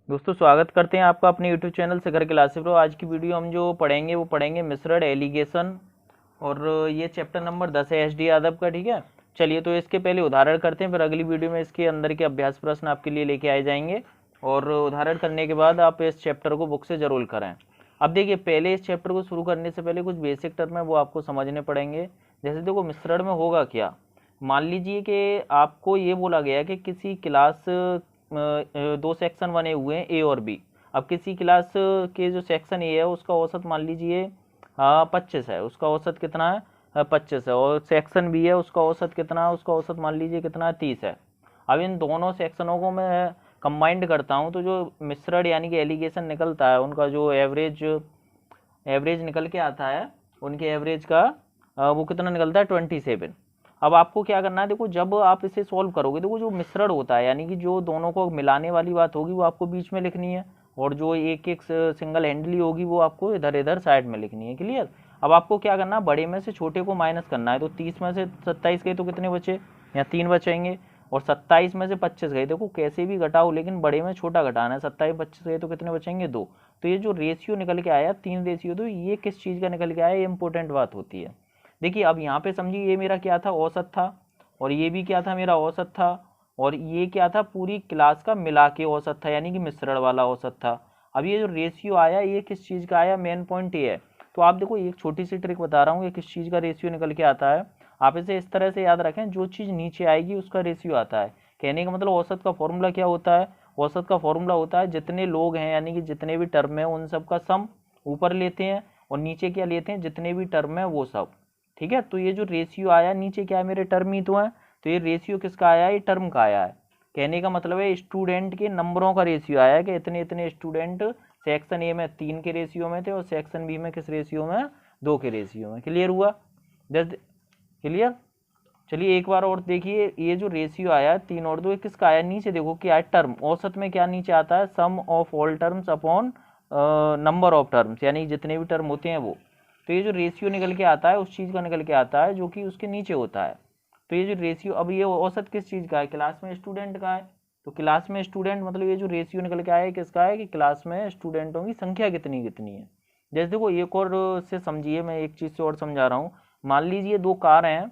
दोस्तों स्वागत करते हैं आपका अपने YouTube चैनल शिखर क्लासेस प्रो। आज की वीडियो हम जो पढ़ेंगे वो पढ़ेंगे मिश्रण एलिगेशन और ये चैप्टर नंबर 10 है एस डी यादव का। ठीक है, चलिए तो इसके पहले उदाहरण करते हैं, फिर अगली वीडियो में इसके अंदर के अभ्यास प्रश्न आपके लिए लेके आए जाएंगे और उदाहरण करने के बाद आप इस चैप्टर को बुक से जरूर करें। अब देखिए, पहले इस चैप्टर को शुरू करने से पहले कुछ बेसिक टर्म है वो आपको समझने पड़ेंगे। जैसे देखो, मिश्रण में होगा क्या। मान लीजिए कि आपको ये बोला गया कि किसी क्लास दो सेक्शन बने हुए हैं ए और बी। अब किसी क्लास के जो सेक्शन ए है उसका औसत मान लीजिए 25 है, उसका औसत कितना है 25 है, और सेक्शन बी है उसका औसत कितना है, उसका औसत मान लीजिए कितना है 30 है। अब इन दोनों सेक्शनों को मैं कंबाइंड करता हूँ तो जो मिश्रण यानी कि एलिगेशन निकलता है, उनका जो एवरेज एवरेज निकल के आता है, उनके एवरेज का वो कितना निकलता है 27। अब आपको क्या करना है, देखो जब आप इसे सॉल्व करोगे, देखो जो मिश्रण होता है यानी कि जो दोनों को मिलाने वाली बात होगी वो आपको बीच में लिखनी है, और जो एक एक सिंगल हैंडली होगी वो आपको इधर इधर साइड में लिखनी है। क्लियर। अब आपको क्या करना है, बड़े में से छोटे को माइनस करना है। तो 30 में से 27 गए तो कितने बचे, यहाँ 3 बचेंगे, और 27 में से 25 गए, देखो कैसे भी घटाओ लेकिन बड़े में छोटा घटाना है। 27 25 गए तो कितने बचेंगे 2। तो ये जो रेशियो निकल के आया 3 रेशियो, तो ये किस चीज़ का निकल के आया, ये इंपॉर्टेंट बात होती है। देखिए अब यहाँ पे समझिए, ये मेरा क्या था, औसत था, और ये भी क्या था, मेरा औसत था, और ये क्या था, पूरी क्लास का मिला के औसत था, यानी कि मिश्रण वाला औसत था। अब ये जो रेशियो आया ये किस चीज़ का आया, मेन पॉइंट ये है। तो आप देखो एक छोटी सी ट्रिक बता रहा हूँ, ये किस चीज़ का रेशियो निकल के आता है। आप इसे इस तरह से याद रखें, जो चीज़ नीचे आएगी उसका रेशियो आता है। कहने का मतलब औसत का फॉर्मूला क्या होता है, औसत का फॉर्मूला होता है जितने लोग हैं यानी कि जितने भी टर्म है उन सब का सम ऊपर लेते हैं, और नीचे क्या लेते हैं, जितने भी टर्म है वो सब। ठीक है, तो ये जो रेशियो आया नीचे क्या है, मेरे टर्म ही तो है, तो ये रेशियो किसका आया है, ये टर्म का आया है। कहने का मतलब है स्टूडेंट के नंबरों का रेशियो आया है कि इतने इतने स्टूडेंट सेक्शन ए में 3 के रेशियो में थे और सेक्शन बी में किस रेशियो में, 2 के रेशियो में। क्लियर हुआ, जस्ट क्लियर। चलिए एक बार और देखिए, ये जो रेशियो आया 3 और 2, ये किसका आया, नीचे देखो क्या है, टर्म। औसत में क्या नीचे आता है, sum of all terms upon number of terms, यानी जितने भी टर्म होते हैं वो। तो ये जो रेशियो निकल के आता है उस चीज़ का निकल के आता है जो कि उसके नीचे होता है। तो ये जो रेशियो, अब ये औसत किस चीज़ का है, क्लास में स्टूडेंट का है। तो क्लास में स्टूडेंट मतलब ये जो रेशियो निकल के आया है किसका है, कि क्लास में स्टूडेंटों की संख्या कितनी कितनी है। जैसे देखो एक और से समझिए, मैं एक चीज़ से और समझा रहा हूँ। मान लीजिए दो कार हैं,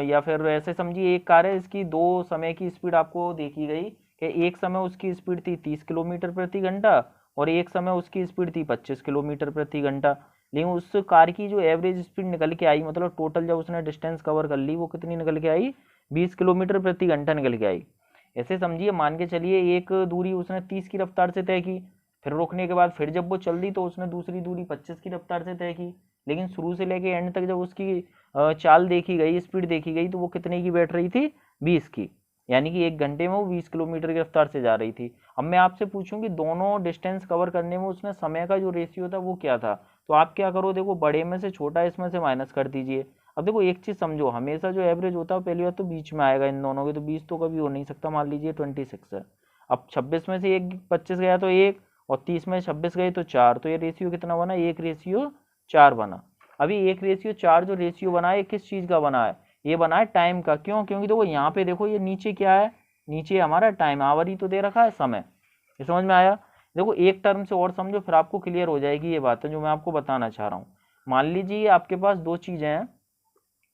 या फिर ऐसे समझिए एक कार है, इसकी दो समय की स्पीड आपको देखी गई कि एक समय उसकी स्पीड थी 30 किलोमीटर प्रति घंटा और एक समय उसकी स्पीड थी 25 किलोमीटर प्रति घंटा। लेकिन उस कार की जो एवरेज स्पीड निकल के आई, मतलब टोटल जब उसने डिस्टेंस कवर कर ली, वो कितनी निकल के आई, 20 किलोमीटर प्रति घंटा निकल के आई। ऐसे समझिए, मान के चलिए एक दूरी उसने 30 की रफ्तार से तय की, फिर रुकने के बाद फिर जब वो चल दी तो उसने दूसरी दूरी 25 की रफ्तार से तय की। लेकिन शुरू से लेके एंड तक जब उसकी चाल देखी गई, स्पीड देखी गई, तो वो कितने की बैठ रही थी, 20 की, यानी कि एक घंटे में वो 20 किलोमीटर की रफ्तार से जा रही थी। अब मैं आपसे पूछूं कि दोनों डिस्टेंस कवर करने में उसने समय का जो रेशियो था वो क्या था, तो आप क्या करो, देखो बड़े में से छोटा इसमें से माइनस कर दीजिए। अब देखो एक चीज समझो, हमेशा जो एवरेज होता है पहली बार तो बीच में आएगा इन दोनों के, तो 20 तो कभी हो नहीं सकता, मान लीजिए 26 है। अब 26 में से एक 25 गया तो एक, और 30 में 26 गए तो 4, तो ये रेशियो कितना बना, 1:4 बना। अभी 1:4 जो रेशियो बना है किस चीज का बना है, ये बना है टाइम का। क्यों, क्योंकि देखो यहाँ पे देखो ये नीचे क्या है, नीचे हमारा टाइम, आवरी तो दे रखा है समय। ये समझ में आया। देखो एक टर्म से और समझो फिर आपको क्लियर हो जाएगी ये बात है जो मैं आपको बताना चाह रहा हूँ। मान लीजिए आपके पास दो चीजें हैं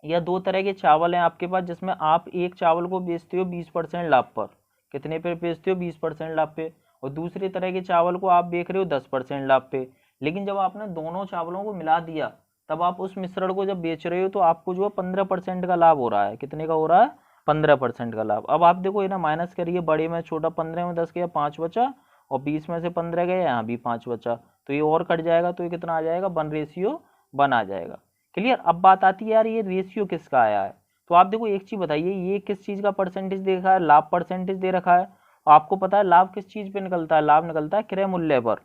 या दो तरह के चावल हैं आपके पास, जिसमें आप एक चावल को बेचते हो 20% लाभ पर। कितने पे बेचते हो, 20% लाभ पे। और दूसरे तरह के चावल को आप बेच रहे हो 10% लाभ पे। लेकिन जब आपने दोनों चावलों को मिला दिया, तब आप उस मिश्रण को जब बेच रहे हो तो आपको जो है 15% का लाभ हो रहा है। कितने का हो रहा है, 15% का लाभ। अब आप देखो ये ना, माइनस करिए, बड़े में छोटा, 15 में 10 गया 5 बचा, और 20 में से 15 गया, यहाँ भी 5 बचा, तो ये और कट जाएगा, तो ये कितना आ जाएगा, 1:1 आ जाएगा। क्लियर। अब बात आती है यार ये रेशियो किसका आया है, तो आप देखो एक चीज बताइए, ये किस चीज का परसेंटेज दे रखा है, लाभ परसेंटेज दे रखा है। आपको पता है लाभ किस चीज पे निकलता है, लाभ निकलता है क्रय मूल्य पर।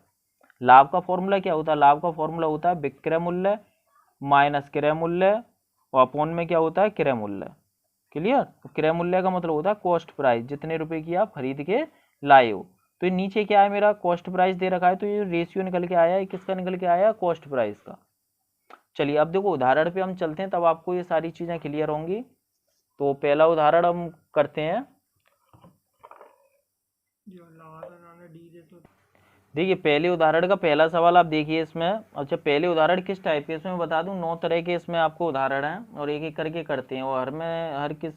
लाभ का फॉर्मूला क्या होता है, लाभ का फॉर्मूला होता है विक्रय मूल्य माइनस क्रय मूल्य, और अपॉन में क्या होता है, क्रय मूल्य। क्लियर। तो क्रय मूल्य का मतलब होता है कॉस्ट प्राइस, जितने रुपए की आप खरीद के लाए हो। तो ये नीचे क्या है, मेरा कॉस्ट प्राइस दे रखा है, तो ये रेशियो निकल के आया है, किसका निकल के आया, कॉस्ट प्राइस का। चलिए अब देखो उदाहरण पे हम चलते हैं, तब आपको ये सारी चीजें क्लियर होंगी। तो पहला उदाहरण हम करते हैं। देखिए पहले उदाहरण का पहला सवाल आप देखिए इसमें। अच्छा पहले उदाहरण किस टाइप के, इसमें बता दूं 9 तरह के इसमें आपको उदाहरण हैं और एक एक करके करते हैं, और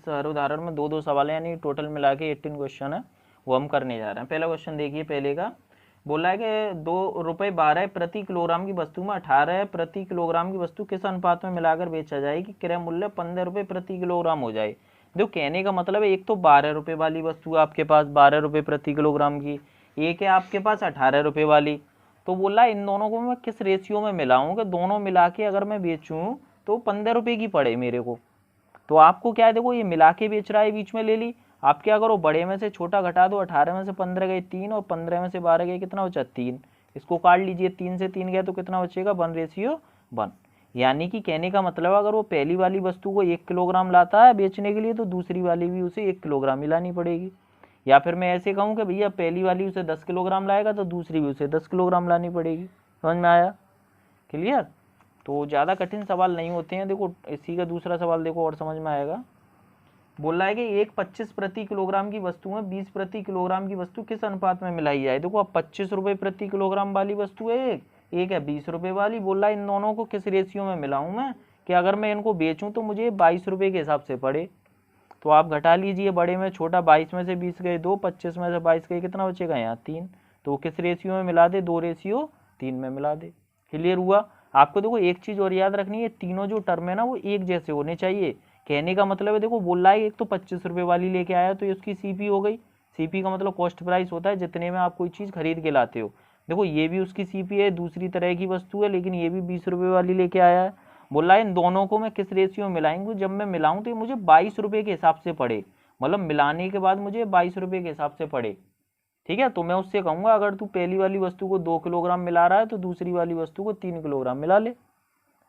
हर उदाहरण में 2-2 सवाल है, यानी टोटल मिला के 18 क्वेश्चन है, वो हम करने जा रहे हैं। पहला क्वेश्चन देखिए पहले का, बोला है कि ₹2.12 प्रति किलोग्राम की वस्तु में 18 प्रति किलोग्राम की वस्तु किस अनुपात में मिलाकर बेचा जाए कि क्रय मूल्य ₹15 प्रति किलोग्राम हो जाए। देखो कहने का मतलब है एक तो ₹12 वाली वस्तु आपके पास ₹12 प्रति किलोग्राम की, एक है आपके पास ₹18 वाली। तो बोला इन दोनों को मैं किस रेशियो में मिलाऊं कि दोनों मिला के अगर मैं बेचूं तो ₹15 की पड़े मेरे को। तो आपको क्या है, देखो ये मिला के बेच रहा है, बीच में ले ली। आप क्या करो, बड़े में से छोटा घटा दो, 18 में से 15 गए 3 और 15 में से 12 गए कितना बचा 3। इसको काट लीजिए, 3 से 3 गया तो कितना बचेगा 1:1। यानी कि कहने का मतलब अगर वो पहली वाली वस्तु को 1 किलोग्राम लाता है बेचने के लिए तो दूसरी वाली भी उसे 1 किलोग्राम ही लानी पड़ेगी। या फिर मैं ऐसे कहूँ कि भैया पहली वाली उसे 10 किलोग्राम लाएगा तो दूसरी भी उसे 10 किलोग्राम लानी पड़ेगी। समझ में आया? क्लियर? तो ज़्यादा कठिन सवाल नहीं होते हैं। देखो इसी का दूसरा सवाल देखो और समझ में आएगा। बोल रहा है कि एक 25 प्रति किलोग्राम की वस्तु में 20 प्रति किलोग्राम की वस्तु किस अनुपात में मिलाई जाए। देखो अब ₹25 प्रति किलोग्राम वाली वस्तु है, एक है ₹20 वाली। बोल रहा है इन दोनों को किस रेशियो में मिलाऊं मैं कि अगर मैं इनको बेचूं तो मुझे ₹22 के हिसाब से पड़े। तो आप घटा लीजिए, बड़े में छोटा 22 में से 20 गए 2, 25 में से 22 गए कितना बचेगा यहाँ 3। तो किस रेशियो में मिला दे, 2:3 में मिला दे। क्लियर हुआ? आपको देखो एक चीज और याद रखनी है, तीनों जो टर्म है ना वो एक जैसे होने चाहिए। कहने का मतलब है देखो बोल रहा है एक तो ₹25 वाली लेके आया तो ये उसकी सीपी हो गई। सीपी का मतलब कॉस्ट प्राइस होता है जितने में आप कोई चीज खरीद के लाते हो। देखो ये भी उसकी सीपी है, दूसरी तरह की वस्तु है, लेकिन ये भी ₹20 वाली लेके आया है। बोल रहा है इन दोनों को मैं किस रेशियो में मिलाएंगे, जब मैं मिलाऊं तो ये मुझे ₹22 के हिसाब से पड़े, मतलब मिलाने के बाद मुझे ₹22 के हिसाब से पड़े। ठीक है? तो मैं उससे कहूंगा अगर तू पहली वाली वस्तु को 2 किलोग्राम मिला रहा है तो दूसरी वाली वस्तु को 3 किलोग्राम मिला ले,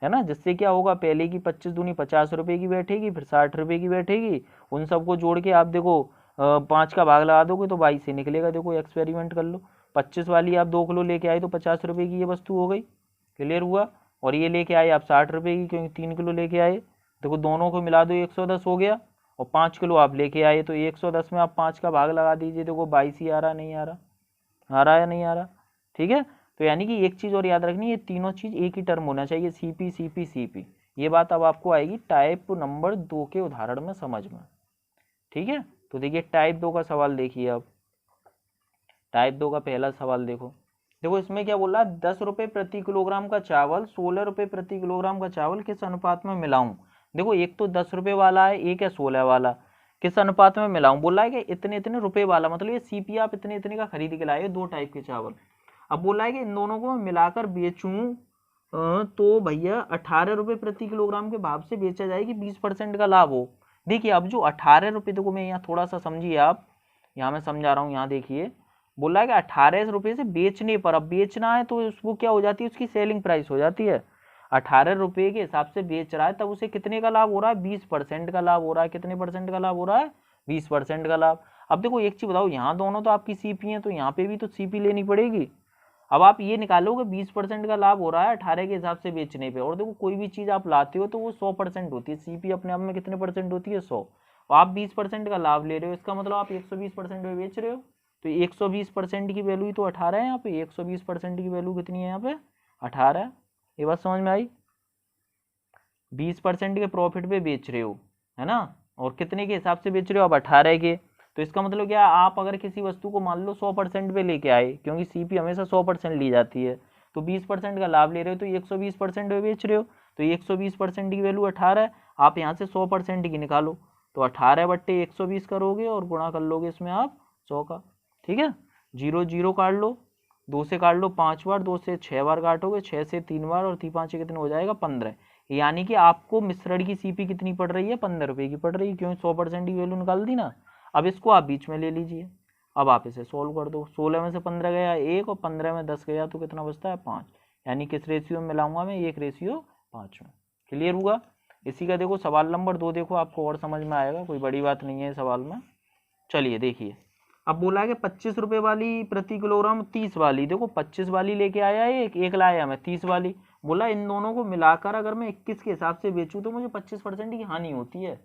है ना। जिससे क्या होगा, पहले की 25 दूनी ₹50 की बैठेगी, फिर ₹60 की बैठेगी। उन सबको जोड़ के आप देखो 5 का भाग लगा दोगे तो 22 से निकलेगा। देखो एक्सपेरिमेंट कर लो, 25 वाली आप 2 किलो लेके आए तो ₹50 की ये वस्तु हो गई। क्लियर हुआ? और ये लेके आए आप ₹60 की, क्योंकि 3 किलो लेके आए। देखो दोनों को मिला दो 110 हो गया, और 5 किलो आप लेके आए तो 110 में आप 5 का भाग लगा दीजिए। देखो 22 ही आ रहा, नहीं आ रहा, आ रहा है नहीं आ रहा। ठीक है? तो यानी कि एक चीज और याद रखनी, ये तीनों चीज एक ही टर्म होना चाहिए, सीपी सीपी सीपी। ये बात अब आपको आएगी टाइप नंबर 2 के उदाहरण में समझ में। ठीक है? तो देखिए टाइप 2 का सवाल देखिए। अब टाइप 2 का पहला सवाल देखो। देखो इसमें क्या बोल रहा है, ₹10 प्रति किलोग्राम का चावल ₹16 प्रति किलोग्राम का चावल किस अनुपात में मिलाऊं। देखो एक तो ₹10 वाला है, एक है 16 वाला, किस अनुपात में मिलाऊं। बोला है कि इतने इतने रुपए वाला, मतलब ये सीपी आप इतने इतने का खरीद के लाए, 2 टाइप के चावल। अब बोला है कि इन दोनों को मैं मिलाकर बेचूं तो भैया ₹18 प्रति किलोग्राम के भाव से बेचा जाए कि 20% का लाभ हो। देखिए अब जो ₹18, देखो मैं यहाँ थोड़ा सा समझिए आप, यहाँ मैं समझा रहा हूँ, यहाँ देखिए बोला है कि ₹18 से बेचने पर, अब बेचना है तो उसको क्या हो जाती है, उसकी सेलिंग प्राइस हो जाती है। ₹18 के हिसाब से बेच रहा है तब उसे कितने का लाभ हो रहा है, 20% का लाभ हो रहा है। कितने परसेंट का लाभ हो रहा है, 20% का लाभ। अब देखो एक चीज बताओ, यहाँ दोनों तो आपकी सीपी है तो यहाँ पे भी तो सीपी लेनी पड़ेगी। अब आप ये निकालोगे 20% का लाभ हो रहा है 18 के हिसाब से बेचने पे, और देखो कोई भी चीज आप लाते हो तो वो 100% होती है। सीपी अपने आप में कितने परसेंट होती है, 100। आप 20% का लाभ ले रहे हो, इसका मतलब आप 120% में बेच रहे हो। तो 120% की वैल्यू ही तो 18 है यहाँ पे। 120% की वैल्यू कितनी है यहाँ पे, 18 है। ये बात समझ में आई? 20% के प्रॉफिट पे बेच रहे हो, है ना, और कितने के हिसाब से बेच रहे हो, अब 18 के। तो इसका मतलब क्या, आप अगर किसी वस्तु को मान लो 100% पे लेके आए, क्योंकि सीपी हमेशा 100% ली जाती है, तो 20% का लाभ ले रहे हो तो 120% पे बेच रहे हो। तो 120% की वैल्यू 18 है। आप यहाँ से 100% की निकालो, तो 18/120 करोगे और गुणा कर लोगे इसमें आप 100 का। ठीक है? 0 0 काट लो, 2 से काट लो 5 बार, 2 से 6 बार काटोगे, 6 से 3 बार, और 3×5 कितने हो जाएगा, 15। यानी कि आपको मिश्रण की सीपी कितनी पड़ रही है, ₹15 की पड़ रही है, क्योंकि 100% की वैल्यू निकाल दी ना। अब इसको आप बीच में ले लीजिए। अब आप इसे सोल्व कर दो, 16 में से 15 गया 1, और 15 में 10 गया तो कितना बचता है, 5। यानी किस रेशियो में मिलाऊंगा मैं, 1:5 में। क्लियर हुआ? इसी का देखो सवाल नंबर 2 देखो, आपको और समझ में आएगा, कोई बड़ी बात नहीं है सवाल में। चलिए देखिए, अब बोला है कि ₹25 वाली प्रति किलोग्राम 30 वाली। देखो 25 वाली लेके आया है, एक लाया मैं 30 वाली। बोला इन दोनों को मिलाकर अगर मैं 21 के हिसाब से बेचूं तो मुझे 25% की हानि होती है।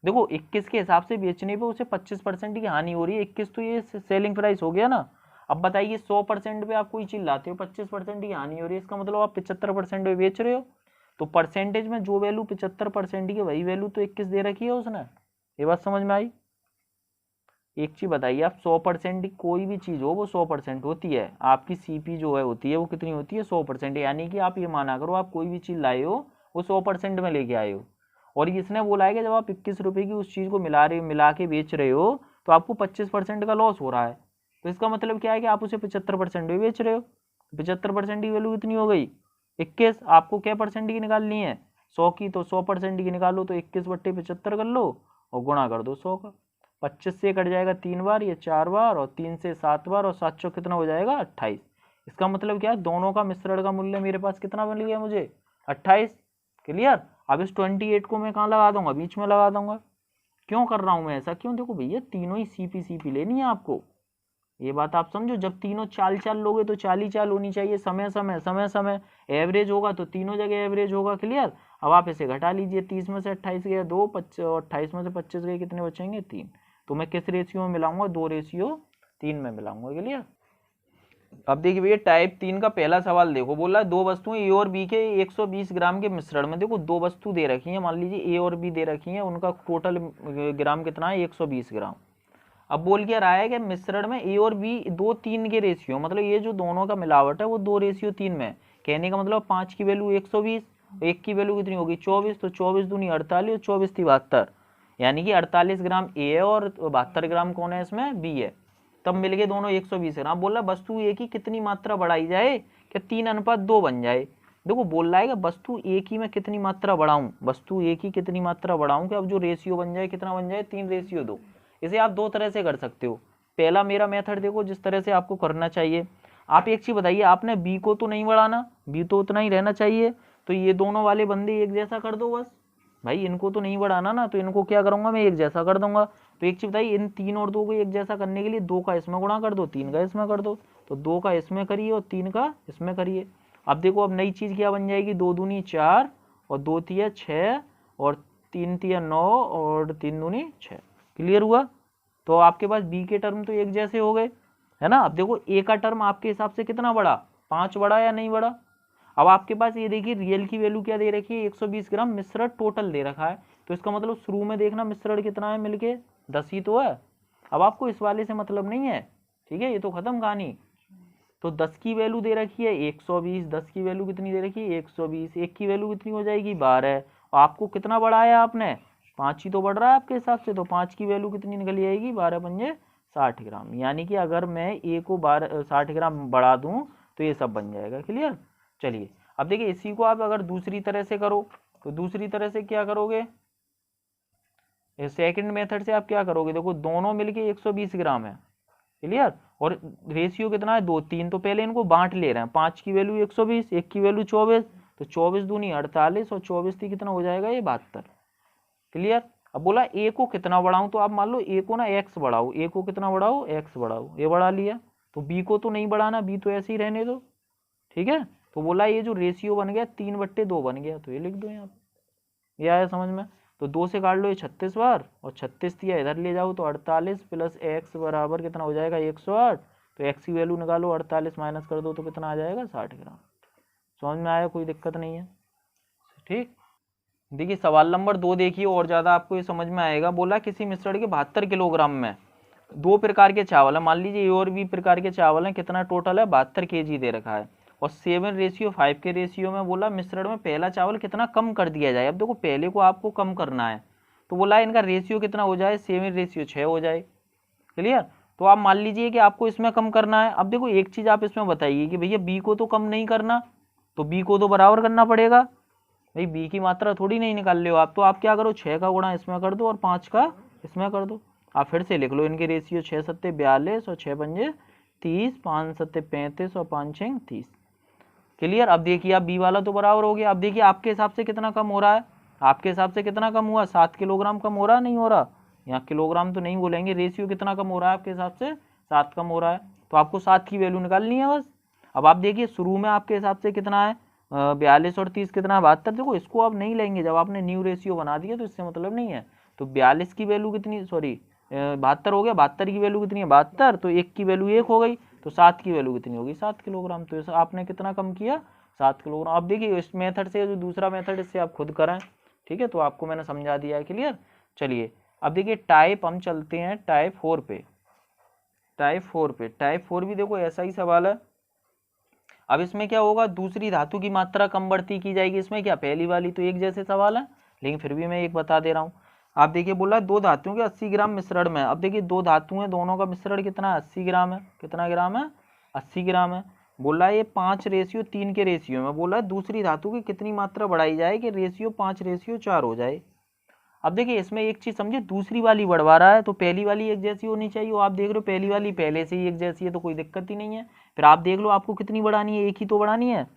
देखो 21 के हिसाब से बेचने पे उसे 25% की हानि हो रही है। 21 तो ये सेलिंग प्राइस हो गया ना। अब बताइए 100% पे आप कोई चीज लाते हो, 25% की हानि हो रही है, इसका मतलब आप 75% में बेच रहे हो। तो परसेंटेज में जो वैल्यू 75% की, वही वैल्यू तो 21 दे रखी है उसने। ये बात समझ में आई? एक चीज बताइए, आप 100% की कोई भी चीज हो वो 100% होती है, आपकी सीपी जो है होती है वो कितनी होती है? 100%। यानी कि आप ये माना करो आप कोई भी चीज लाए हो वो 100% में लेके आए हो। और इसने बोला है कि जब आप 21 रुपए की उस चीज को मिला के बेच रहे हो तो आपको 25% का लॉस हो रहा है। तो इसका मतलब क्या है कि आप उसे 75% में बेच रहे हो। 75% की वैल्यू कितनी हो गई? 21। आपको क्या परसेंट की निकालनी है? 100 की। तो 100% की निकालो तो 21/75 कर लो और गुणा कर दो 100 का। 25 से कट जाएगा 3 बार, ये 4 बार, और 3 से 7 बार, और 7 चौक कितना हो जाएगा? 28। इसका मतलब क्या है? दोनों का मिश्रण का मूल्य मेरे पास कितना मिल गया मुझे? 28। क्लियर? अब इस 28 को मैं कहाँ लगा दूंगा? बीच में लगा दूंगा। क्यों कर रहा हूं मैं ऐसा? क्यों? देखो भैया तीनों ही सीपी लेनी है आपको। ये बात आप समझो, जब तीनों चाल चाल लोगे तो चाल ही चाल होनी चाहिए, समय समय समय समय। एवरेज होगा तो तीनों जगह एवरेज होगा। क्लियर? अब आप इसे घटा लीजिए, 30 में से 28 गए 2, 28 में से 25 गए, कितने बचेंगे? 3। तो मैं किस रेशियो में मिलाऊंगा? 2:3 में मिलाऊंगा। क्लियर? अब देखिए भैया टाइप 3 का पहला सवाल देखो, बोला दो वस्तुएं ए और बी के 120 ग्राम के मिश्रण में। देखो दो वस्तु दे रखी है, मान लीजिए ए और बी दे रखी है, उनका टोटल ग्राम कितना है? 120 ग्राम। अब बोल क्या रहा है कि मिश्रण में ए और बी 2:3 के रेशियो, मतलब ये जो दोनों का मिलावट है वो 2:3 में। कहने का मतलब 5 की वैल्यू 120, एक की वैल्यू कितनी होगी? 24। तो 24 दूनी 48 और 24 थी 72। यानी कि 48 ग्राम ए है और 72 ग्राम कौन है? इसमें बी है। तब मिल गए दोनों 120 ग्राम। बोला वस्तु ए की कितनी मात्रा बढ़ाई जाए कि 3:2 बन जाए। देखो बोल रहा है कि वस्तु ए की मैं कितनी मात्रा बढ़ाऊं, वस्तु ए की कितनी मात्रा बढ़ाऊं कि अब जो रेशियो बन जाए कितना बन जाए? 3:2। इसे आप दो तरह से कर सकते हो। पहला मेरा मेथड देखो जिस तरह से आपको करना चाहिए। आप एक चीज बताइए, आपने बी को तो नहीं बढ़ाना, बी तो उतना ही रहना चाहिए, तो ये दोनों वाले बंदे एक जैसा कर दो बस। भाई इनको तो नहीं बढ़ाना ना, तो इनको क्या करूंगा मैं? एक जैसा कर दूंगा। तो एक चीज बताइए, इन 3 और 2 को एक जैसा करने के लिए 2 का इसमें गुणा कर दो, 3 का इसमें कर दो। तो 2 का इसमें करिए और 3 का इसमें करिए। अब देखो अब नई चीज क्या बन जाएगी? 2 दूनी 4 और 2 तिया 6 और 3 तिया 9 और 3 दूनी 6। क्लियर हुआ? तो आपके पास बी के टर्म तो एक जैसे हो गए, है ना? अब देखो ए का टर्म आपके हिसाब से कितना बड़ा? 5 बड़ा या नहीं बड़ा? अब आपके पास ये देखिए रियल की वैल्यू क्या दे रखी है? 120 ग्राम मिश्रण टोटल दे रखा है। तो इसका मतलब शुरू में देखना मिश्रण कितना है मिलके? 10 ही तो है। अब आपको इस वाले से मतलब नहीं है, ठीक है? ये तो खत्म कहानी। तो 10 की वैल्यू दे रखी है 120, 10 की वैल्यू कितनी दे रखी है? 120। एक की वैल्यू कितनी हो जाएगी? 12। और आपको कितना बढ़ाया आपने? 5 ही तो बढ़ रहा है आपके हिसाब से। तो 5 की वैल्यू कितनी निकल आएगी? 12 पंजे 60 ग्राम। यानी कि अगर मैं ए को 60 ग्राम बढ़ा दूं तो ये सब बन जाएगा। क्लियर? चलिए अब देखिए इसी को आप अगर दूसरी तरह से करो तो दूसरी तरह से क्या करोगे? सेकंड मेथड से आप क्या करोगे? देखो दोनों मिलके 120 ग्राम है। क्लियर? और रेशियो कितना है? 2:3। तो पहले इनको बांट ले रहे हैं। 5 की वैल्यू 120, एक की वैल्यू 24। तो 24 दूनी 48 और 24 थी कितना हो जाएगा? ये 72। क्लियर? अब बोला ए को कितना बढ़ाऊं, तो आप मान लो ए को ना एक्स बढ़ाओ। ए को कितना बढ़ाओ? एक्स बढ़ाओ। ये बढ़ा लिया। तो बी को तो नहीं बढ़ाना, बी तो ऐसे ही रहने दो। ठीक है? तो बोला ये जो रेशियो बन गया 3/2 बन गया, तो ये लिख दो यहाँ पे। ये आया समझ में? तो 2 से काट लो ये 36 बार, और 36 दिया इधर ले जाओ तो 48 प्लस एक्स बराबर कितना हो जाएगा? 108। तो एक्स की वैल्यू निकालो, 48 माइनस कर दो तो कितना आ जाएगा? 60 ग्राम। समझ में आया? कोई दिक्कत नहीं है? ठीक। देखिए सवाल नंबर 2 देखिए, और ज्यादा आपको ये समझ में आएगा। बोला किसी मिश्रण के 72 किलोग्राम में 2 प्रकार के चावल है, मान लीजिए ए और बी प्रकार के चावल है, कितना टोटल है? 72 kg दे रखा है। और 7:5 के रेशियो में बोला मिश्रण में पहला चावल कितना कम कर दिया जाए। अब देखो पहले को आपको कम करना है, तो बोला इनका रेशियो कितना हो जाए? 7:6 हो जाए। क्लियर? तो आप मान लीजिए कि आपको इसमें कम करना है। अब देखो एक चीज आप इसमें बताइए कि भैया बी को तो कम नहीं करना, तो बी को तो बराबर करना पड़ेगा। भाई बी की मात्रा थोड़ी नहीं निकाल रहे हो आप, तो आप क्या करो? 6 का गुणा इसमें कर दो और 5 का इसमें कर दो। आप फिर से लिख लो इनके रेशियो, 6 सत्ते 42 और 6 पंजे 30, 5 सत्ते 35 और 5 6 30। क्लियर? अब देखिए आप बी वाला तो बराबर हो गया। अब देखिए आपके हिसाब से कितना कम हो रहा है? आपके हिसाब से कितना कम हुआ? 7 किलोग्राम कम हो रहा नहीं हो रहा? यहाँ किलोग्राम तो नहीं बोलेंगे, रेशियो कितना कम हो रहा है आपके हिसाब से? 7 कम हो रहा है। तो आपको 7 की वैल्यू निकालनी है बस। अब आप देखिए शुरू में आपके हिसाब से कितना है? 42 और 30 कितना? 72। देखो इसको आप नहीं लेंगे, जब आपने न्यू रेशियो बना दिया तो इससे मतलब नहीं है। तो 42 की वैल्यू कितनी, सॉरी 72 हो गया, 72 की वैल्यू कितनी है? 72। तो 1 की वैल्यू 1 हो गई, तो 7 की वैल्यू कितनी होगी 7 किलोग्राम। तो इस आपने कितना कम किया 7 किलोग्राम। अब देखिए इस मेथड से जो दूसरा मेथड इससे आप खुद करें, ठीक है, तो आपको मैंने समझा दिया है, क्लियर। चलिए अब देखिए टाइप हम चलते हैं टाइप 4 पे। टाइप 4 भी देखो ऐसा ही सवाल है। अब इसमें क्या होगा, दूसरी धातु की मात्रा कम बढ़ती की जाएगी। इसमें क्या पहली वाली तो एक जैसे सवाल है, लेकिन फिर भी मैं एक बता दे रहा हूँ। आप देखिए बोला दो धातुओं के 80 ग्राम मिश्रण में। अब देखिए दो धातु हैं, दोनों का मिश्रण कितना है 80 ग्राम है। कितना ग्राम है 80 ग्राम है। बोला ये 5:3 के रेशियो में। बोला दूसरी धातु की कितनी मात्रा बढ़ाई जाए कि रेशियो 5:4 हो जाए। अब देखिए इसमें एक चीज समझे, दूसरी वाली बढ़वा रहा है तो पहली वाली एक जैसी होनी चाहिए। वो आप देख रहे हो पहली वाली पहले से ही एक जैसी है तो कोई दिक्कत ही नहीं है। फिर आप देख लो आपको कितनी बढ़ानी है, एक ही तो बढ़ानी है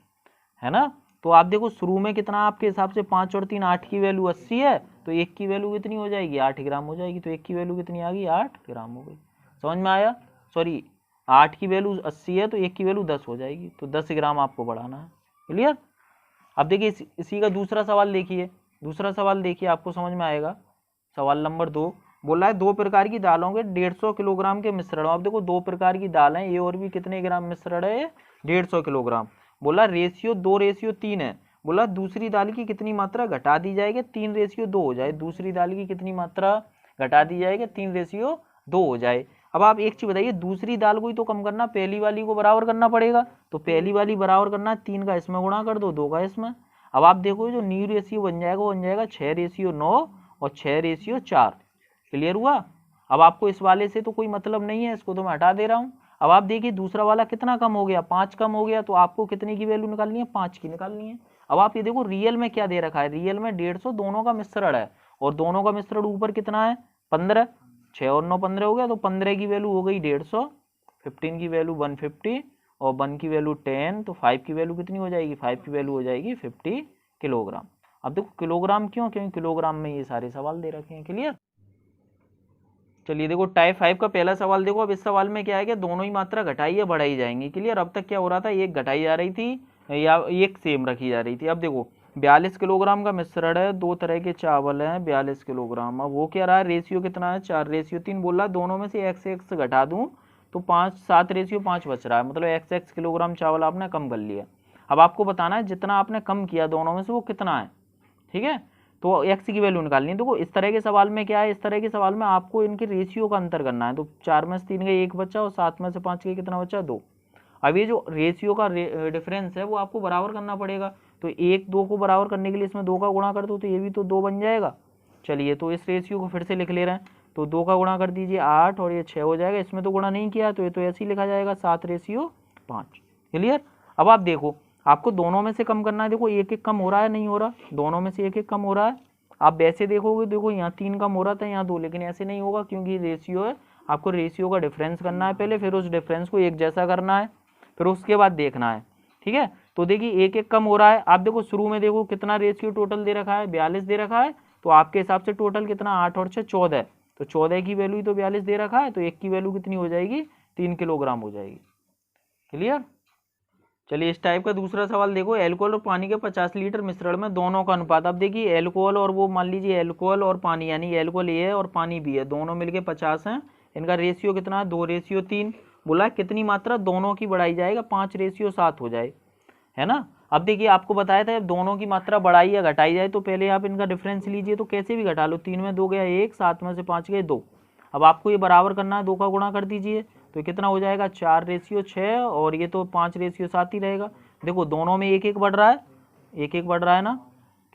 ना। तो आप देखो शुरू में कितना आपके हिसाब से 5 और 3 8 की वैल्यू 80 है, तो एक की वैल्यू कितनी हो जाएगी 8 ग्राम हो जाएगी। तो एक की वैल्यू कितनी आ गई 8 ग्राम हो गई। समझ में आया। सॉरी 8 की वैल्यू 80 है तो एक की वैल्यू 10 हो जाएगी, तो 10 ग्राम आपको बढ़ाना है, क्लियर। अब देखिए इसी का दूसरा सवाल देखिए। दूसरा सवाल देखिए आपको समझ में आएगा। सवाल नंबर 2 बोला है दो प्रकार की दालों के 150 किलोग्राम के मिश्रण। अब देखो दो प्रकार की दाल है, ये और भी कितने ग्राम मिश्रण है 150 किलोग्राम। बोला रेशियो 2:3 है। बोला दूसरी दाल की कितनी मात्रा घटा दी जाएगी 3:2 हो जाए। दूसरी दाल की कितनी मात्रा घटा दी जाएगी 3:2 हो जाए। अब आप एक चीज बताइए, दूसरी दाल को ही तो कम करना, पहली वाली को बराबर करना पड़ेगा। तो पहली वाली बराबर करना है 3 का इसमें गुणा कर दो 2 का इसमें। अब आप देखो जो न्यू रेशियो बन जाएगा वो बन जाएगा 6:9 और 6:4। क्लियर हुआ। अब आपको इस वाले से तो कोई मतलब नहीं है, इसको तो मैं हटा दे रहा हूँ। अब आप देखिए दूसरा वाला कितना कम हो गया 5 कम हो गया। तो आपको कितने की वैल्यू निकालनी है 5 की निकालनी है। अब आप ये देखो रियल में क्या दे रखा है, रियल में 150 दोनों का मिश्रण है और दोनों का मिश्रण ऊपर कितना है 15। 6 और 9 15 हो गया, तो 15 की वैल्यू हो गई 150, 15 की वैल्यू 150 और 1 की वैल्यू 10। तो 5 की वैल्यू कितनी हो जाएगी 5 की वैल्यू हो जाएगी 50 किलोग्राम। अब देखो किलोग्राम क्यों, क्योंकि किलोग्राम में ये सारे सवाल दे रखे हैं, क्लियर। चलिए देखो टाइप 5 का पहला सवाल देखो। अब इस सवाल में क्या है कि दोनों ही मात्रा घटाई या बढ़ाई जाएंगी, क्लियर। अब तक क्या हो रहा था, एक घटाई जा रही थी या एक सेम रखी जा रही थी। अब देखो 42 किलोग्राम का मिश्रण है, दो तरह के चावल हैं 42 किलोग्राम। अब वो क्या रहा है रेशियो कितना है 4:3 बोल रहा है। दोनों में से x घटा दूं तो 7:5 बच रहा है, मतलब x किलोग्राम चावल आपने कम कर लिया। अब आपको बताना है जितना आपने कम किया दोनों में से वो कितना है, ठीक है। तो x की वैल्यू निकालनी है। देखो इस तरह के सवाल में क्या है, इस तरह के सवाल में आपको इनके रेशियो का अंतर करना है। तो 4 में से 3 का 1 बचा और 7 में से 5 का कितना बचा 2। अब ये जो रेशियो का डिफरेंस है वो आपको बराबर करना पड़ेगा। तो 1 2 को बराबर करने के लिए इसमें 2 का गुणा कर दो तो ये भी तो 2 बन जाएगा। चलिए तो इस रेशियो को फिर से लिख ले रहे हैं। तो 2 का गुणा कर दीजिए 8 और ये 6 हो जाएगा। इसमें तो गुणा नहीं किया तो ये तो ऐसे ही लिखा जाएगा 7:5, क्लियर। अब आप देखो आपको दोनों में से कम करना है। देखो एक एक कम हो रहा है नहीं हो रहा, दोनों में से एक एक कम हो रहा है। आप वैसे देखोगे देखो यहाँ 3 कम हो रहा था यहाँ 2, लेकिन ऐसे नहीं होगा क्योंकि रेशियो है। आपको रेशियो का डिफरेंस करना है पहले, फिर उस डिफरेंस को एक जैसा करना है, फिर उसके बाद देखना है, ठीक है। तो देखिए एक एक कम हो रहा है। आप देखो शुरू में देखो कितना रेशियो टोटल दे रखा है 42 दे रखा है। तो आपके हिसाब से टोटल कितना 8 और 6 14। तो 14 की वैल्यू तो 42 दे रखा है, तो एक की वैल्यू कितनी हो जाएगी 3 किलोग्राम हो जाएगी, क्लियर। चलिए इस टाइप का दूसरा सवाल देखो। एल्कोहल और पानी के 50 लीटर मिश्रण में दोनों का अनुपात। अब देखिए एल्कोहल और वो मान लीजिए एल्कोहल और पानी, यानी एल्कोहल ये है और पानी भी है, दोनों मिलके 50 हैं। इनका रेशियो कितना है 2:3। बोला कितनी मात्रा दोनों की बढ़ाई जाएगा 5:7 हो जाए, है ना। अब देखिए आपको बताया था दोनों की मात्रा बढ़ाई या घटाई जाए तो पहले आप इनका डिफरेंस लीजिए। तो कैसे भी घटा लो, 3 में 2 गया 1, 7 में से 5 गए 2। अब आपको ये बराबर करना है, 2 का गुणा कर दीजिए तो कितना हो जाएगा 4:6 और ये तो 5:7 ही रहेगा। देखो दोनों में एक एक बढ़ रहा है, एक एक बढ़ रहा है ना,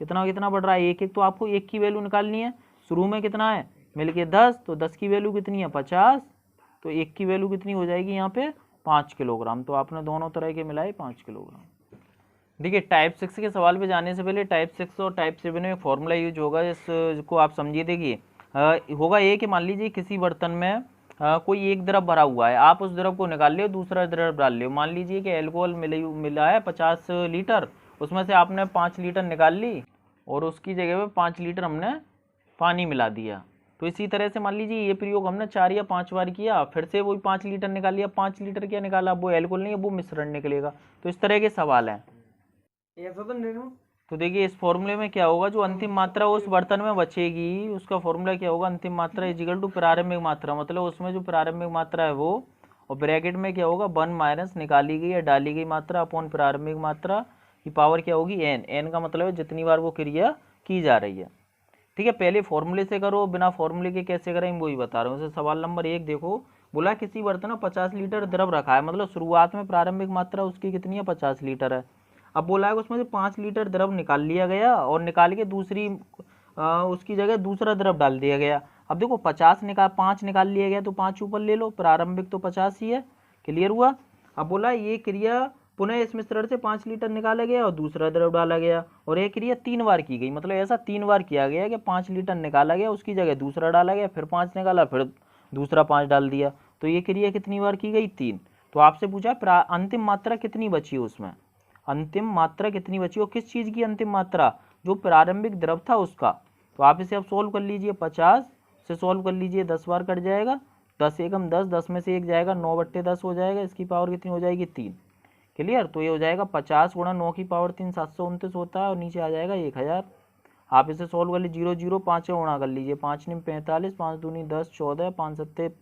कितना कितना बढ़ रहा है एक एक। तो आपको एक की वैल्यू निकालनी है। शुरू में कितना है मिलके 10, तो 10 की वैल्यू कितनी है 50। तो एक की वैल्यू कितनी हो जाएगी यहाँ पे 5 किलोग्राम। तो आपने दोनों तरह के मिलाए 5 किलोग्राम। देखिए टाइप 6 के सवाल पे जाने से पहले टाइप 6 और टाइप 7 में फॉर्मूला यूज होगा, इसको आप समझिए। देखिए होगा ये कि मान लीजिए किसी बर्तन में कोई एक द्रव भरा हुआ है, आप उस द्रव को निकाल लियो दूसरा द्रव डाल लियो। मान लीजिए कि एल्कोहल मिला है 50 लीटर, उसमें से आपने 5 लीटर निकाल ली और उसकी जगह पे 5 लीटर हमने पानी मिला दिया। तो इसी तरह से मान लीजिए ये प्रयोग हमने 4 या 5 बार किया, फिर से वही 5 लीटर निकाल लिया। 5 लीटर क्या निकाला, वो एल्कोहल नहीं है वो मिश्रण निकलेगा। तो इस तरह के सवाल हैं। तो देखिए इस फॉर्मूले में क्या होगा, जो अंतिम मात्रा उस बर्तन में बचेगी उसका फॉर्मूला क्या होगा, अंतिम मात्रा इजिकल टू प्रारंभिक मात्रा, मतलब उसमें जो प्रारंभिक मात्रा है वो और ब्रैकेट में क्या होगा 1 माइनस निकाली गई या डाली गई मात्रा अपॉन प्रारंभिक मात्रा की पावर क्या होगी n। n का मतलब है जितनी बार वो क्रिया की जा रही है। ठीक है, पहले फॉर्मूले से करो, बिना फॉर्मूले के कैसे करें वही बता रहा हूँ। जैसे सवाल नंबर 1 देखो, बोला किसी बर्तन में 50 लीटर द्रव रखा है, मतलब शुरुआत में प्रारंभिक मात्रा उसकी कितनी है 50 लीटर है। अब बोला है उसमें से 5 लीटर द्रव निकाल लिया गया और निकाल के दूसरी उसकी जगह दूसरा द्रव डाल दिया गया। अब देखो 5 निकाल लिया गया तो 5 ऊपर ले लो, प्रारंभिक तो 50 ही है। क्लियर हुआ। अब बोला ये क्रिया पुनः इस मिश्रण से 5 लीटर निकाला गया और दूसरा द्रव डाला गया, और ये क्रिया 3 बार की गई, मतलब ऐसा 3 बार किया गया कि 5 लीटर निकाला गया उसकी जगह दूसरा डाला गया, फिर 5 निकाला फिर दूसरा 5 डाल दिया। तो ये क्रिया कितनी बार की गई 3। तो आपसे पूछा अंतिम मात्रा कितनी बची उसमें, अंतिम मात्रा कितनी बची और किस चीज़ की अंतिम मात्रा, जो प्रारंभिक द्रव था उसका। तो आप इसे अब सोल्व कर लीजिए, 50 से सोल्व कर लीजिए, 10 बार कट जाएगा, 10 एकम 10, 10 में से 1 जाएगा, 9/10 हो जाएगा, इसकी पावर कितनी हो जाएगी 3। क्लियर। तो ये हो जाएगा 50 गुणा 9 की पावर 3 729 होता है और नीचे आ जाएगा 1000। आप इसे सोल्व कर लीजिए, 0 0 5 से गुणा कर लीजिए, 5 9 45, 5 दूनी 10 14, 5 7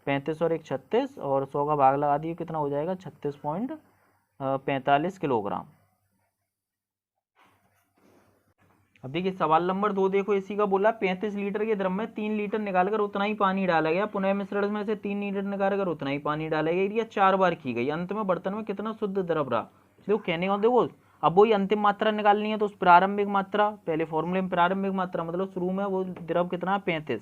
35 और 1 36, और 100 का भाग लगा दिए कितना हो जाएगा 36.45 किलोग्राम। अब देखिए सवाल नंबर 2 देखो, इसी का बोला 35 लीटर के द्रव में 3 लीटर निकालकर उतना ही पानी डाला गया, पुनः मिश्रण में से 3 लीटर निकालकर उतना ही पानी डाला गया, ये 4 बार की गई। अंत में बर्तन में कितना शुद्ध द्रव रहा। देखो कहने का देखो, अब वही अंतिम मात्रा निकालनी है तो उस प्रारंभिक मात्रा, पहले फॉर्मूले में प्रारंभिक मात्रा मतलब शुरू में वो द्रव कितना है 35।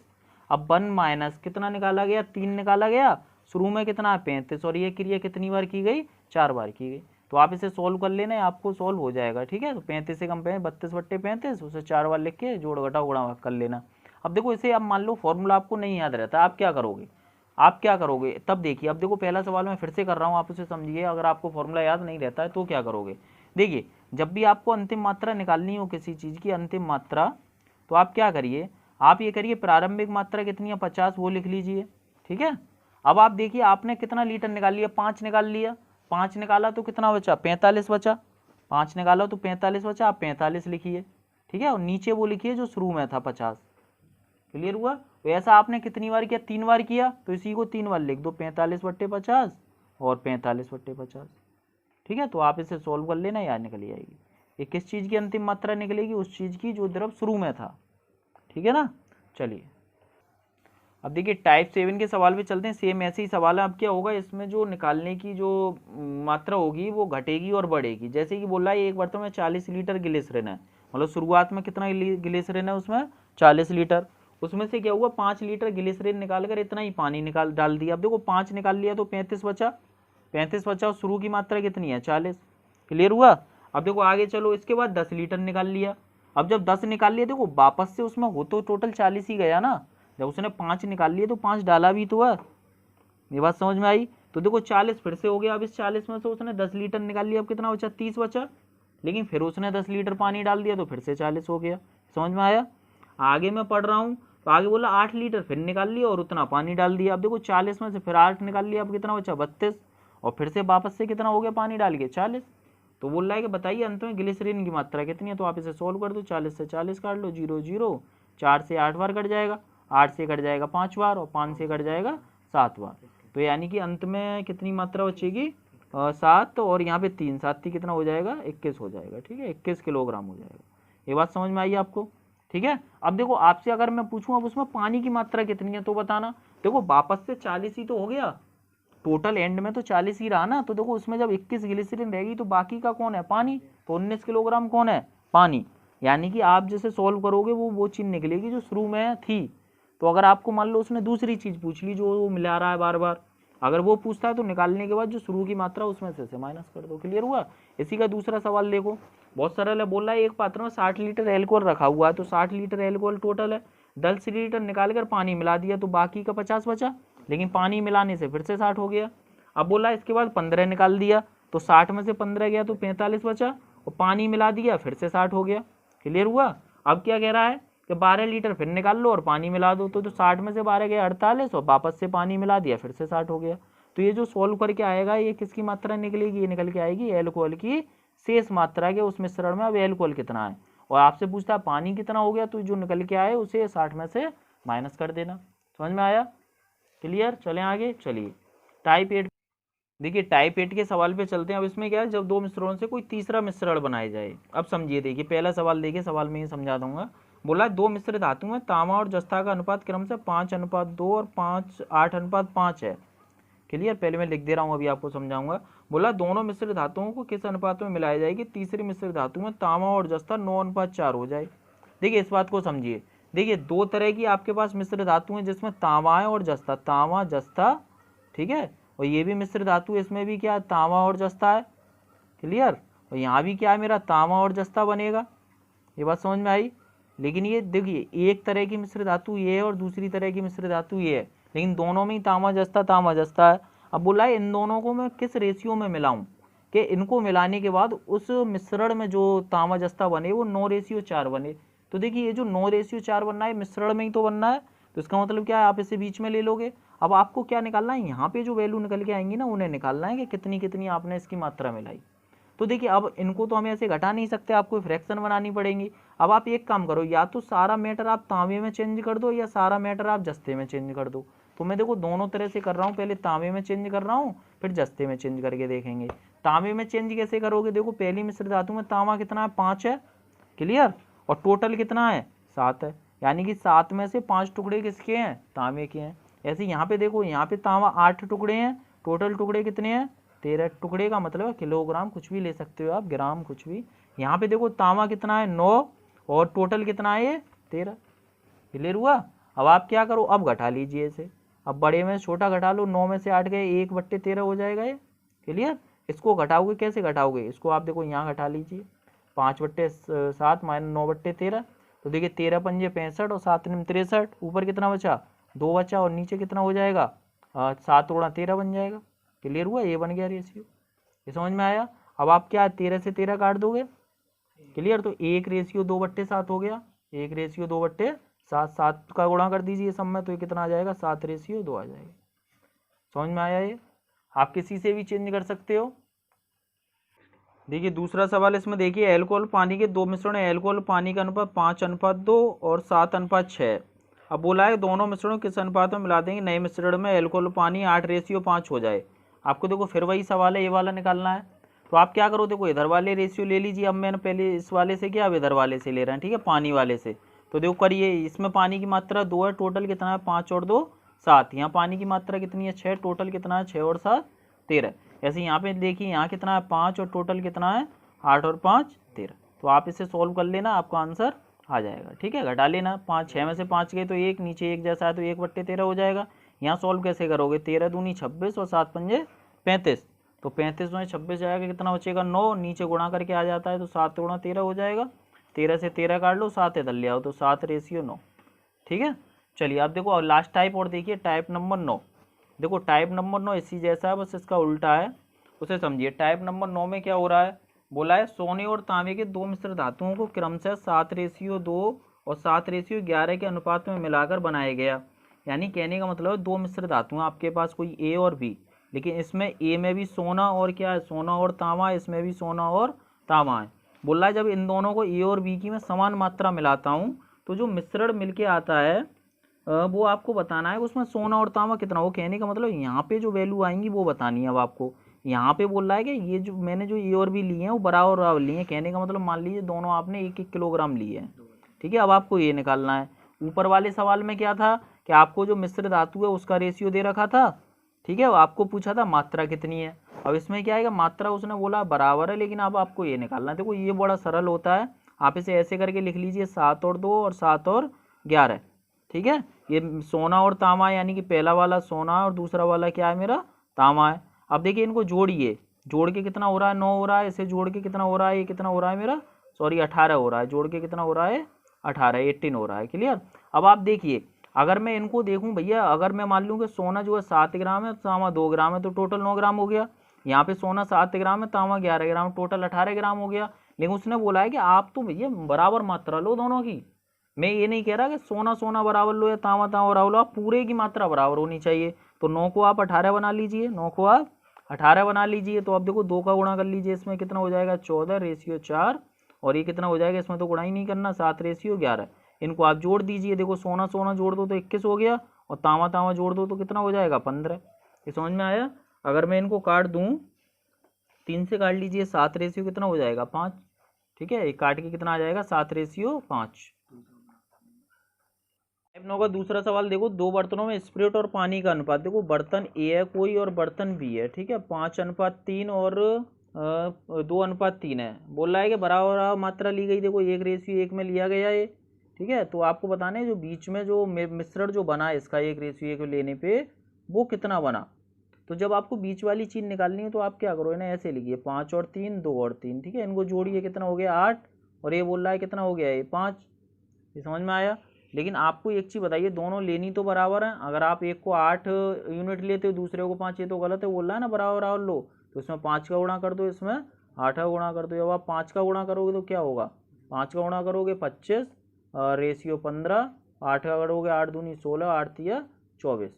अब 1 माइनस कितना निकाला गया 3 निकाला गया, शुरू में कितना है 35, और ये क्रिया कितनी बार की गई 4 बार की गई। तो आप इसे सोल्व कर लेना, आपको सोल्व हो जाएगा। ठीक है, तो 35 से कम 32/35, उसे 4 बार लिख के जोड़ घटाओ गुणा कर लेना। अब देखो इसे आप मान लो फॉर्मूला आपको नहीं याद रहता, आप क्या करोगे तब देखिए। अब देखो पहला सवाल मैं फिर से कर रहा हूँ, आप उसे समझिए। अगर आपको फॉर्मूला याद नहीं रहता है तो क्या करोगे, देखिए जब भी आपको अंतिम मात्रा निकालनी हो किसी चीज़ की अंतिम मात्रा, तो आप क्या करिए, आप ये करिए प्रारंभिक मात्रा कितनी है 50, वो लिख लीजिए। ठीक है, अब आप देखिए आपने कितना लीटर निकाल लिया, 5 निकाल लिया, 5 निकाला तो कितना बचा 45 बचा, 5 निकाला तो 45 बचा, आप 45 लिखिए। ठीक है, और नीचे वो लिखिए जो शुरू में था 50। क्लियर हुआ। तो ऐसा आपने कितनी बार किया 3 बार किया, तो इसी को 3 बार लिख दो, 45/50 और 45/50। ठीक है, तो आप इसे सोल्व कर लेना, याद निकल जाएगी। ये किस चीज़ की अंतिम मात्रा निकलेगी, उस चीज़ की जो द्रव शुरू में था। ठीक है ना। चलिए अब देखिए टाइप 7 के सवाल पे चलते हैं। सेम ऐसे ही सवाल है। अब क्या होगा, इसमें जो निकालने की जो मात्रा होगी वो घटेगी और बढ़ेगी। जैसे कि बोला है एक बर्तन में 40 लीटर ग्लिसरीन है, मतलब शुरुआत में कितना ग्लिसरीन है उसमें 40 लीटर, उसमें से क्या हुआ 5 लीटर ग्लिसरीन निकाल कर इतना ही पानी डाल दिया। अब देखो 5 निकाल लिया तो 35 बचा, 35 बचा और शुरू की मात्रा कितनी है 40। क्लियर हुआ। अब देखो आगे चलो, इसके बाद 10 लीटर निकाल लिया। अब जब 10 निकाल लिया देखो वापस से उसमें हो तो टोटल 40 ही गया ना, जब उसने 5 निकाल लिए तो 5 डाला भी तो है। ये बात समझ में आई। तो देखो 40 फिर से हो गया। अब इस 40 में से उसने 10 लीटर निकाल लिया, अब कितना बचा 30 बचा, लेकिन फिर उसने 10 लीटर पानी डाल दिया तो फिर से 40 हो गया। समझ में आया। आगे मैं पढ़ रहा हूँ, तो आगे बोला 8 लीटर फिर निकाल लिया और उतना पानी डाल दिया। अब देखो 40 में से फिर 8 निकाल लिया, अब कितना बचा 32, और फिर से वापस से कितना हो गया पानी डाल के 40। तो बोल रहा है कि बताइए अंत में ग्लिसरीन की मात्रा कितनी है। तो आप इसे सोल्व कर दो, 40 से 40 काट लो, 0 0, 4 से 8 बार कट जाएगा, 8 से कट जाएगा 5 बार और 5 से कट जाएगा 7 बार। तो यानी कि अंत में कितनी मात्रा बचेगी 7, और यहाँ पे 3, 7 कितना हो जाएगा 21 हो जाएगा। ठीक है, 21 किलोग्राम हो जाएगा। ये बात समझ में आई आपको। ठीक है, अब देखो आपसे अगर मैं पूछूं अब उसमें पानी की मात्रा कितनी है तो बताना। देखो वापस से 40 ही तो हो गया, टोटल एंड में तो 40 ही रहा ना। तो देखो उसमें जब 21 ग्लिसरीन रहेगी तो बाकी का कौन है पानी, तो 19 किलोग्राम कौन है पानी। यानी कि आप जैसे सॉल्व करोगे वो चीज़ निकलेगी जो शुरू में थी। तो अगर आपको मान लो उसने दूसरी चीज़ पूछ ली जो वो मिला रहा है बार बार, अगर वो पूछता है तो निकालने के बाद जो शुरू की मात्रा उसमें से माइनस कर दो। क्लियर हुआ। इसी का दूसरा सवाल देखो, बहुत सरल है। बोल रहा है एक पात्र में 60 लीटर एल्कोहल रखा हुआ है, तो 60 लीटर एल्कोहल टोटल है, 10 लीटर निकाल कर पानी मिला दिया तो बाकी का 50 बचा, लेकिन पानी मिलाने से फिर से 60 हो गया। अब बोला इसके बाद 15 निकाल दिया तो 60 में से 15 गया तो 45 बचा, और पानी मिला दिया फिर से 60 हो गया। क्लियर हुआ। अब क्या कह रहा है कि 12 लीटर फिर निकाल लो और पानी मिला दो, तो 60 में से 12 गया 48, और वापस से पानी मिला दिया फिर से 60 हो गया। तो ये जो सॉल्व करके आएगा ये किसकी मात्रा निकलेगी, ये निकल के आएगी एल्कोहल की शेष मात्रा के उस मिश्रण में अब एल्कोहल कितना है। और आपसे पूछता है पानी कितना हो गया, तो जो निकल के आए उसे 60 में से माइनस कर देना। समझ में आया। क्लियर। चलें आगे। चलिए टाइप 8, देखिए टाइप 8 के सवाल पे चलते हैं। अब इसमें क्या है, जब दो मिश्रणों से कोई तीसरा मिश्रण बनाया जाए। अब समझिए, देखिए पहला सवाल देखिए, सवाल में ही समझा दूंगा। बोला दो मिश्र धातु में तांबा और जस्ता का अनुपात क्रमशः 5:2 और 8:5 है। क्लियर, पहले मैं लिख दे रहा हूँ, अभी आपको समझाऊंगा। बोला दोनों मिश्र धातुओं को किस अनुपात में मिलाया जाए कि तीसरी मिश्र धातु में तांबा और जस्ता 9:4 हो जाए। देखिए इस बात को समझिए। देखिए दो तरह की आपके पास मिश्र धातु है जिसमें तांबा है और जस्ता, तांबा जस्ता, ठीक है। और ये भी मिश्र धातु है, इसमें भी क्या है, तांबा और जस्ता है। क्लियर, और यहाँ भी क्या है मेरा, तांबा और जस्ता बनेगा। ये बात समझ में आई। लेकिन ये देखिए एक तरह की मिश्र धातु ये है और दूसरी तरह की मिश्र धातु ये है, लेकिन दोनों में ही तांबा जस्ता है। अब बोला है इन दोनों को मैं किस रेशियो में मिलाऊं कि इनको मिलाने के बाद उस मिश्रण में जो तांबा जस्ता बने वो 9:4 बने। तो देखिए ये जो 9:4 बनना है मिश्रण में ही तो बनना है, तो इसका मतलब क्या है, आप इसे बीच में ले लोगे। अब आपको क्या निकालना है, यहाँ पे जो वैल्यू निकल के आएंगी ना उन्हें निकालना है कि कितनी कितनी आपने इसकी मात्रा मिलाई। तो देखिए अब इनको तो हम ऐसे घटा नहीं सकते, आपको फ्रैक्शन बनानी पड़ेंगी। अब आप एक काम करो, या तो सारा मैटर आप तांबे में चेंज कर दो या सारा मैटर आप जस्ते में चेंज कर दो। तो मैं देखो दोनों तरह से कर रहा हूँ, पहले तांबे में चेंज कर रहा हूँ फिर जस्ते में चेंज करके देखेंगे। तांबे में चेंज कैसे करोगे, देखो पहली मिश्र धातु में तांबा कितना है, 5 है। क्लियर, और टोटल कितना है, 7 है। यानी कि 7 में से 5 टुकड़े किसके हैं, तांबे के हैं। ऐसे यहाँ पे देखो, यहाँ पे तांबा 8 टुकड़े हैं, टोटल टुकड़े कितने हैं, 13। टुकड़े का मतलब है किलोग्राम, कुछ भी ले सकते हो आप, ग्राम कुछ भी। यहाँ पे देखो तांबा कितना है, 9, और टोटल कितना है ये, 13। क्लियर हुआ। अब आप क्या करो, अब घटा लीजिए इसे। अब बड़े में छोटा घटा लो, 9 में से 8 गए, 1/13 हो जाएगा ये। क्लियर, इसको घटाओगे, कैसे घटाओगे, इसको आप देखो यहाँ घटा लीजिए, 5/7 माइनस 9/13। तो देखिए 13 पंजे 65 और 7 निम 63। ऊपर कितना बचा, 2 बचा, और नीचे कितना हो जाएगा, 7 गुणा 13 बन जाएगा। क्लियर हुआ, ये बन गया रेशियो। ये समझ में आया। अब आप क्या 13 से 13 काट दोगे। क्लियर, तो 1:2/7 हो गया, 1:2/7। 7 का गुणा कर दीजिए सब में, तो ये कितना आ जाएगा, 7:2 आ जाएगा। समझ में आया ये। आप किसी से भी चेंज कर सकते हो। देखिए दूसरा सवाल इसमें देखिए, एल्कोहल पानी के दो मिश्रण है, एल्कोहल पानी का अनुपात 5:2 और 7:6। अब बोला है दोनों मिश्रणों किस अनुपात में मिला देंगे नए मिश्रण में एल्कोहल पानी 8:5 हो जाए। आपको देखो फिर वही सवाल है, ये वाला निकालना है। तो आप क्या करो, देखो इधर वाले रेशियो ले लीजिए। अब मैंने पहले इस वाले से किया, अब इधर वाले से ले रहे हैं, ठीक है, पानी वाले से। तो देखो करिए, इसमें पानी की मात्रा 2 है, टोटल कितना है, 5 और 2 7। यहाँ पानी की मात्रा कितनी है, 6, टोटल कितना है, 6 और 7 13। ऐसे यहाँ पे देखिए, यहाँ कितना है, 5, और टोटल कितना है, 8 और 5 13। तो आप इसे सॉल्व कर लेना, आपका आंसर आ जाएगा। ठीक है, घटा लेना, 5 6 में से 5 गए तो 1, नीचे 1 जैसा है तो 1/13 हो जाएगा। यहाँ सॉल्व कैसे करोगे, 13 दूनी 26 और 7 पंजे 35। तो 35 में 26 जाएगा, कितना बचेगा, 9। नीचे गुणा करके आ जाता है तो 7 गुणा 13 हो जाएगा। 13 से 13 काट लो, 7 इधर ले आओ, तो 7:9। ठीक है, चलिए अब देखो लास्ट टाइप और देखिए, टाइप नंबर 9। देखो टाइप नंबर 9 इसी जैसा है, बस इसका उल्टा है, उसे समझिए। टाइप नंबर 9 में क्या हो रहा है, बोला है सोने और तांबे के दो मिश्र धातुओं को क्रमशः 7:2 और 7:11 के अनुपात में मिलाकर बनाया गया। यानी कहने का मतलब है दो मिश्र धातु हैं आपके पास, कोई ए और बी, लेकिन इसमें ए में भी सोना और क्या है, सोना और तांबा, इसमें भी सोना और तांबा है। बोल रहा है जब इन दोनों को ए और बी की मैं समान मात्रा मिलाता हूँ तो जो मिश्रण मिलके आता है वो आपको बताना है उसमें सोना और तांबा कितना। वो कहने का मतलब यहाँ पे जो वैल्यू आएंगी वो बतानी है अब आपको। यहाँ पे बोल रहा है कि ये जो मैंने जो ए और बी लिए हैं वो बराबर बराबर लिए हैं। कहने का मतलब मान लीजिए दोनों आपने 1-1 किलोग्राम लिए हैं। ठीक है, अब आपको ये निकालना है। ऊपर वाले सवाल में क्या था कि आपको जो मिश्र धातु है उसका रेशियो दे रखा था। ठीक है, आपको पूछा था मात्रा कितनी है। अब इसमें क्या आएगा, मात्रा उसने बोला बराबर है, लेकिन अब आपको ये निकालना है। देखो ये बड़ा सरल होता है, आप इसे ऐसे करके लिख लीजिए 7 और 2 और 7 और 11। ठीक है, ये सोना और तांबा, यानी कि पहला वाला सोना और दूसरा वाला क्या है मेरा तांबा है। अब देखिए इनको जोड़िए, जोड़ के कितना हो रहा है, 9 हो रहा है। इसे जोड़ के कितना हो रहा है, ये कितना हो रहा है मेरा, सॉरी 18 हो रहा है। जोड़ के कितना हो रहा है, 18, 18 हो रहा है। क्लियर। अब आप देखिए अगर मैं इनको देखूं भैया, अगर मैं मान लूँ कि सोना जो है 7 ग्राम है, तांबा 2 ग्राम है, तो टोटल 9 ग्राम हो गया। यहाँ पे सोना 7 ग्राम है, तांबा 11 ग्राम, टोटल 18 ग्राम हो गया। लेकिन उसने बोला है कि आप तो भैया बराबर मात्रा लो दोनों की। मैं ये नहीं कह रहा कि सोना सोना बराबर लो या तांबा तांबा बराबर लो, आप पूरे की मात्रा बराबर होनी चाहिए। तो 9 को आप 18 बना लीजिए, 9 को आप 18 बना लीजिए। तो अब देखो 2 का गुणा कर लीजिए, इसमें कितना हो जाएगा 14:4, और ये कितना हो जाएगा, इसमें तो गुणा ही नहीं करना, 7:11। इनको आप जोड़ दीजिए। देखो सोना सोना जोड़ दो तो 21 हो गया, और तांबा तांबा जोड़ दो तो कितना हो जाएगा 15। ये समझ में आया। अगर मैं इनको काट दूँ, 3 से काट लीजिए, 7 रेशियो कितना हो जाएगा 5, ठीक है, एक काट के कितना आ जाएगा 7/5। टाइप 9 का दूसरा सवाल देखो, दो बर्तनों में स्पिरिट और पानी का अनुपात, देखो बर्तन ए है कोई और बर्तन बी है, ठीक है, 5:3 और 2:3 है। बोल रहा है कि बराबर मात्रा ली गई, देखो 1:1 में लिया गया है, ठीक है। तो आपको बताना है जो बीच में जो मिश्रण जो बना है इसका 1:1 लेने पे वो कितना बना। तो जब आपको बीच वाली चीज़ निकालनी है तो आप क्या करो ना, ऐसे लिखिए 5 और 3 2 और 3, ठीक है, इनको जोड़िए कितना हो गया 8, और ये बोल रहा है कितना हो गया ये 5। ये समझ में आया। लेकिन आपको एक चीज़ बताइए, दोनों लेनी तो बराबर है, अगर आप एक को 8 यूनिट लेते हो दूसरे को 5, ये तो गलत है, बोल रहा है ना बराबर बराबर लो। तो इसमें 5 का गुणा कर दो, इसमें 8 का गुणा कर दो। जब आप 5 का गुणा करोगे तो क्या होगा, 5 का गुणा करोगे 25 रेशियो 15, 8 का करोगे 8 दूनी 16, 8 तिया 24।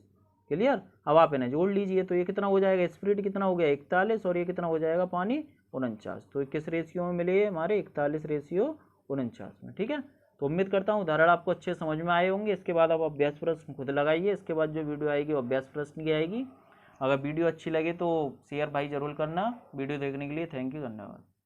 क्लियर। अब आप इन्हें जोड़ लीजिए, तो ये कितना हो जाएगा, स्प्रिट कितना हो गया 41, और ये कितना हो जाएगा पानी 49। तो किस रेशियो में मिले हमारे 41:49 में, ठीक है। तो उम्मीद करता हूँ उदाहरण आपको अच्छे समझ में आए होंगे। इसके बाद आप अभ्यास प्रश्न खुद लगाइए, इसके बाद जो वीडियो आएगी वो अभ्यास प्रश्न की आएगी। अगर वीडियो अच्छी लगे तो शेयर भाई जरूर करना। वीडियो देखने के लिए थैंक यू, धन्यवाद।